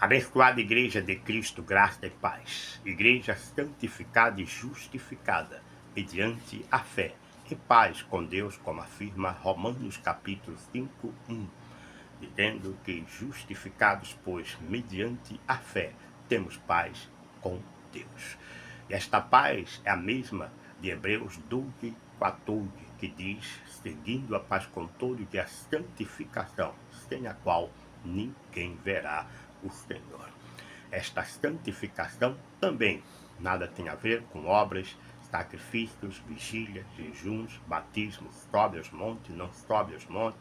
Abençoada Igreja de Cristo, graça e paz. Igreja santificada e justificada, mediante a fé, em paz com Deus, como afirma Romanos capítulo 5, 1, dizendo que justificados, pois, mediante a fé, temos paz com Deus. E esta paz é a mesma de Hebreus 12, 14, que diz, seguindo a paz com todos e a santificação, sem a qual ninguém verá o Senhor. Esta santificação também nada tem a ver com obras, sacrifícios, vigílias, jejuns, batismos, sobe aos montes, não sobe aos montes,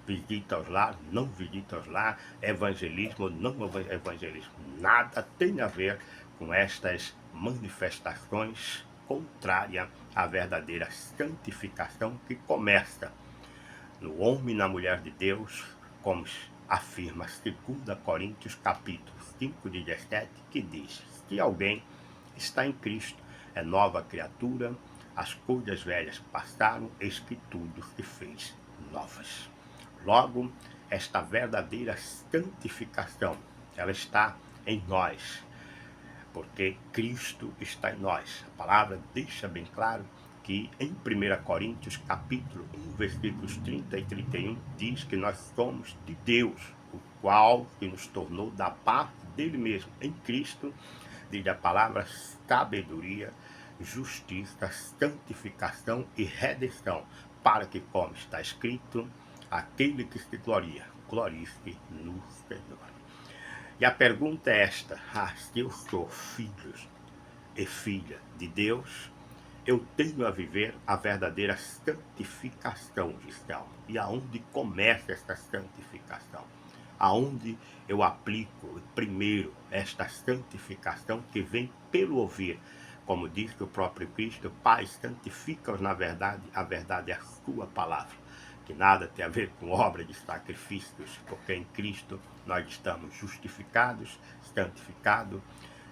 visita aos lares, não visita aos lares, evangelismo, não evangelismo. Nada tem a ver com estas manifestações contrárias à verdadeira santificação que começa no homem e na mulher de Deus, como afirma 2 Coríntios capítulo 5, 17, que diz: se alguém está em Cristo, é nova criatura, as coisas velhas passaram, eis que tudo se fez novas. Logo, esta verdadeira santificação, ela está em nós, porque Cristo está em nós. A palavra deixa bem claro que em 1 Coríntios capítulo 1, versículos 30 e 31, diz que nós somos de Deus, o qual que nos tornou da parte dele mesmo. Em Cristo, diz a palavra sabedoria, justiça, santificação e redenção, para que, como está escrito, aquele que se gloria, glorie-se no Senhor. E a pergunta é esta: se eu sou filho e filha de Deus, eu tenho a viver a verdadeira santificação de céu. E aonde começa esta santificação? Aonde eu aplico primeiro esta santificação que vem pelo ouvir? Como diz que o próprio Cristo, Pai, santifica-os na verdade, a verdade é a sua palavra. Que nada tem a ver com obra de sacrifícios, porque em Cristo nós estamos justificados, santificados,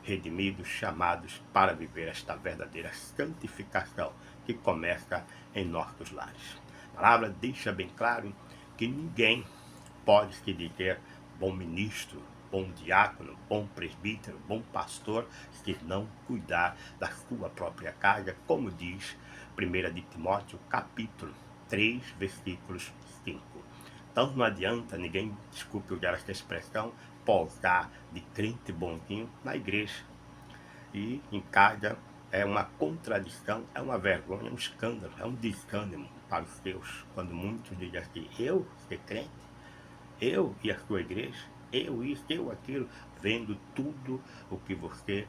redimidos, chamados para viver esta verdadeira santificação que começa em nossos lares. A palavra deixa bem claro que ninguém pode se dizer bom ministro, bom diácono, bom presbítero, bom pastor, se não cuidar da sua própria casa, como diz 1 de Timóteo, capítulo 3, versículos 5. Então não adianta ninguém, desculpe usar essa expressão, pousar de crente bonzinho na igreja. E em casa é uma contradição, é uma vergonha, é um escândalo, é um desânimo para os seus, quando muitos dizem assim: eu ser crente, eu e a sua igreja, eu isso, eu aquilo, vendo tudo o que você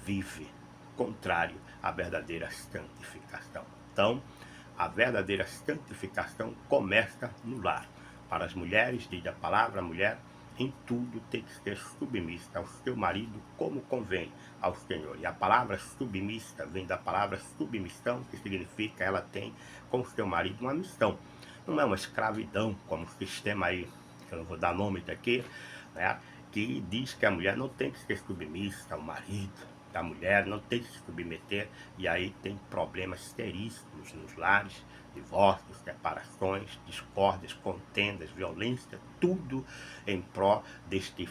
vive, contrário à verdadeira santificação. Então, a verdadeira santificação começa no lar. Para as mulheres, diz a palavra, a mulher em tudo tem que ser submissa ao seu marido, como convém ao Senhor. E a palavra submissa vem da palavra submissão, que significa ela tem com o seu marido uma missão. Não é uma escravidão, como o sistema aí, eu não vou dar nome daqui, né, que diz que a mulher não tem que ser submissa ao marido, a mulher não tem que se submeter, e aí tem problemas seríssimos nos lares, divórcios, separações, discórdias, contendas, violência, tudo em prol deste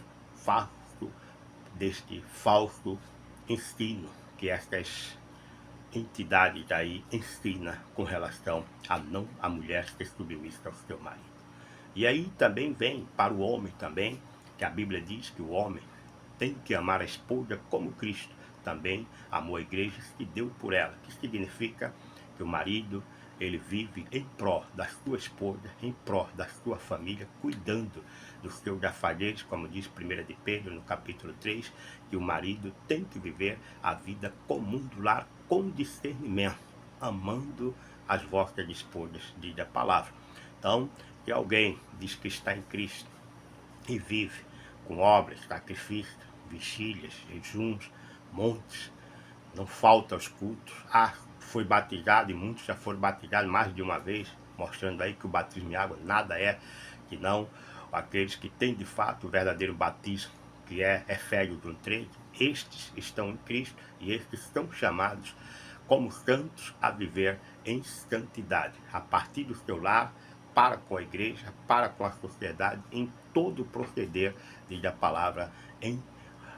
falso ensino que estas entidades aí ensinam com relação a mulher ser submissa ao seu marido. E aí também vem para o homem também, que a Bíblia diz que o homem tem que amar a esposa como Cristo também amou a igreja e se deu por ela, que significa que o marido, ele vive em prol da sua esposa, em prol da sua família, cuidando dos seus afazeres, como diz 1 de Pedro, no capítulo 3, que o marido tem que viver a vida comum do lar com discernimento, amando as vossas esposas, diz a palavra. Então, se alguém diz que está em Cristo e vive com obras, sacrifícios, vigílias, jejuns, montes, não falta aos cultos, foi batizado, e muitos já foram batizados mais de uma vez, mostrando aí que o batismo em água nada é, que não aqueles que têm de fato o verdadeiro batismo, que é Efésios 1:13, estes estão em Cristo e estes são chamados como santos a viver em santidade, a partir do seu lar, para com a igreja, para com a sociedade, em todo o proceder, diz a palavra em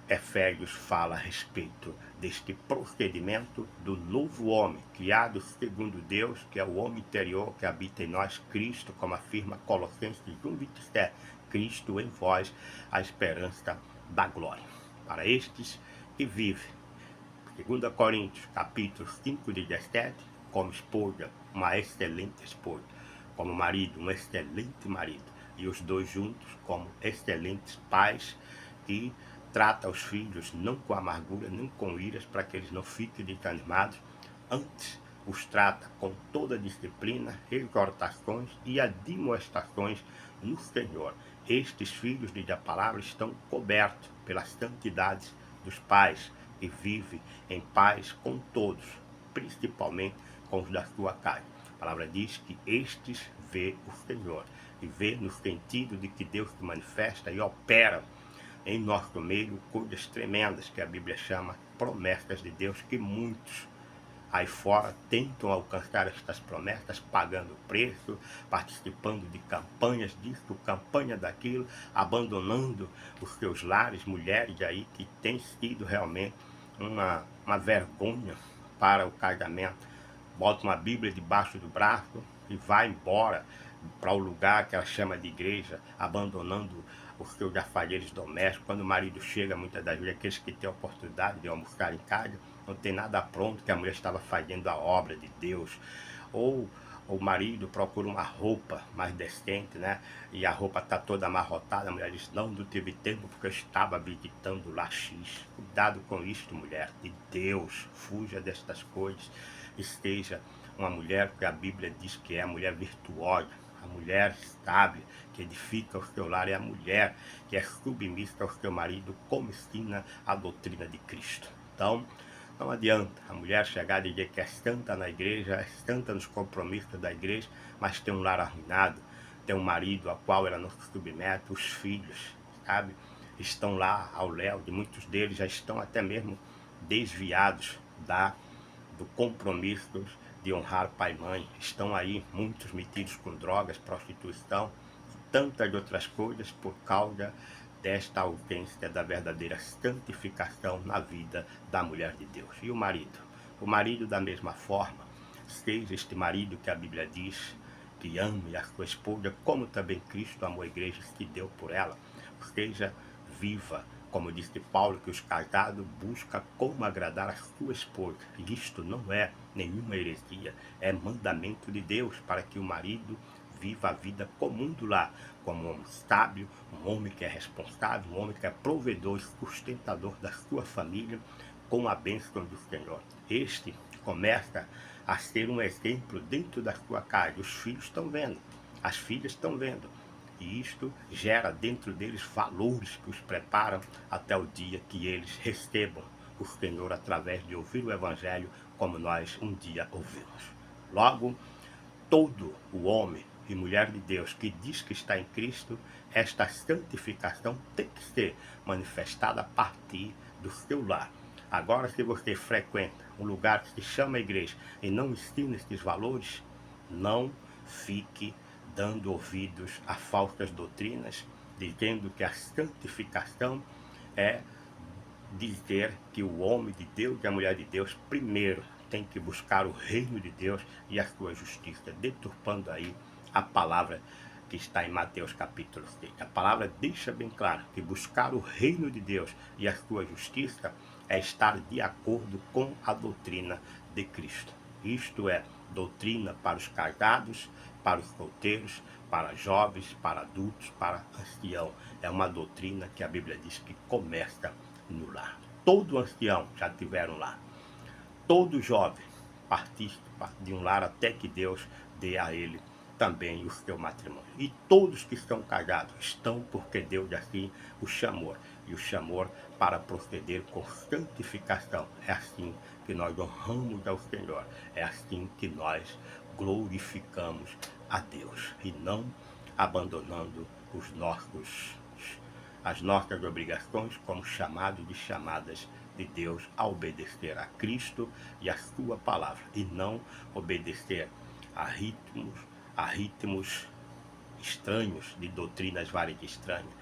Efésios fala a respeito deste procedimento do novo homem, criado segundo Deus, que é o homem interior que habita em nós, Cristo, como afirma Colossenses 1:27, Cristo em vós, a esperança da glória. Para estes que vivem, 2 Coríntios, capítulo 5:17, como esposa, uma excelente esposa, como marido, um excelente marido, e os dois juntos como excelentes pais que trata os filhos não com amargura, nem com iras, para que eles não fiquem desanimados, antes os trata com toda disciplina, exortações e admoestações no Senhor. Estes filhos, diz a palavra, estão cobertos pelas santidades dos pais e vivem em paz com todos, principalmente com os da sua casa. A palavra diz que estes vê o Senhor, e vê no sentido de que Deus se manifesta e opera em nosso meio coisas tremendas que a Bíblia chama promessas de Deus, que muitos aí fora tentam alcançar estas promessas, pagando preço, participando de campanhas disso, campanha daquilo, abandonando os seus lares, mulheres aí que tem sido realmente uma vergonha para o casamento. Bota uma Bíblia debaixo do braço e vai embora para o lugar que ela chama de igreja, abandonando os seus afazeres domésticos. Quando o marido chega, muitas das vezes, aqueles que têm a oportunidade de almoçar em casa, não tem nada pronto, que a mulher estava fazendo a obra de Deus. Ou o marido procura uma roupa mais decente, né? E a roupa está toda amarrotada, a mulher diz, não tive tempo porque eu estava visitando lá X. Cuidado com isto, mulher de Deus, fuja destas coisas, esteja uma mulher que a Bíblia diz que é a mulher virtuosa, a mulher estável, que edifica o seu lar, é a mulher que é submissa ao seu marido, como ensina a doutrina de Cristo. Então, não adianta a mulher chegar a dizer que é santa na igreja, é santa nos compromissos da igreja, mas tem um lar arruinado, tem um marido ao qual ela não se submete, os filhos, sabe, estão lá ao léu, de muitos deles já estão até mesmo desviados do compromisso de honrar pai e mãe. Estão aí muitos metidos com drogas, prostituição e tantas outras coisas por causa desta ausência da verdadeira santificação na vida da mulher de Deus. E o marido? O marido, da mesma forma, seja este marido que a Bíblia diz que ame a sua esposa, como também Cristo amou a igreja e se deu por ela, seja viva, como disse Paulo, que os casados buscam como agradar a sua esposa. E isto não é nenhuma heresia, é mandamento de Deus para que o marido viva a vida comum do lar, como um homem sábio, um homem que é responsável, um homem que é provedor e sustentador da sua família, com a bênção do Senhor. Este começa a ser um exemplo dentro da sua casa. Os filhos estão vendo, as filhas estão vendo. E isto gera dentro deles valores que os preparam até o dia que eles recebam o Senhor através de ouvir o Evangelho, como nós um dia ouvimos. Logo, todo o homem e mulher de Deus que diz que está em Cristo, esta santificação tem que ser manifestada a partir do seu lar. Agora, se você frequenta um lugar que se chama igreja e não ensina esses valores, não fique dando ouvidos a falsas doutrinas, dizendo que a santificação é dizer que o homem de Deus e a mulher de Deus primeiro tem que buscar o reino de Deus e a sua justiça, deturpando aí a palavra que está em Mateus capítulo 6. A palavra deixa bem claro que buscar o reino de Deus e a sua justiça é estar de acordo com a doutrina de Cristo. Isto é, doutrina para os casados, para os solteiros, para jovens, para adultos, para ancião. É uma doutrina que a Bíblia diz que começa no lar. Todo ancião já tiveram lá. Todo jovem participa de um lar até que Deus dê a ele também o seu matrimônio. E todos que estão casados estão porque Deus assim o chamou. E o chamou para proceder com santificação. É assim que nós honramos ao Senhor. É assim que nós glorificamos a Deus. E não abandonando as nossas obrigações como chamados e chamadas de Deus a obedecer a Cristo e a sua palavra. E não obedecer a ritmos estranhos, de doutrinas várias estranhas,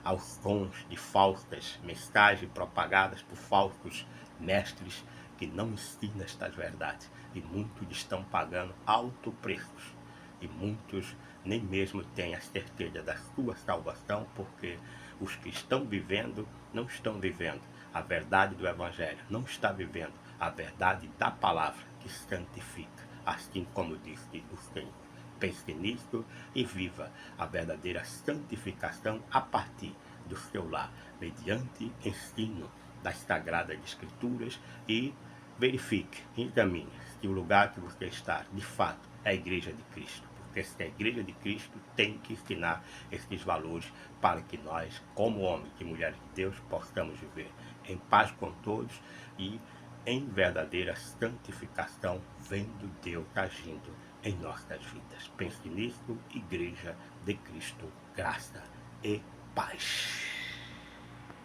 aos sons de falsas mensagens propagadas por falsos mestres que não ensinam estas verdades. E muitos estão pagando alto preços. E muitos nem mesmo têm a certeza da sua salvação, porque os que estão vivendo não estão vivendo a verdade do Evangelho, não está vivendo a verdade da palavra que santifica, assim como disse o Senhor. Pense nisto e viva a verdadeira santificação a partir do seu lar, mediante ensino das Sagradas Escrituras, e verifique, examine se o lugar que você está, de fato, é a Igreja de Cristo. Porque se é a Igreja de Cristo, tem que ensinar esses valores para que nós, como homens e mulheres de Deus, possamos viver em paz com todos e em verdadeira santificação, vendo Deus agindo em nossas vidas. Pense nisso, Igreja de Cristo, graça e paz.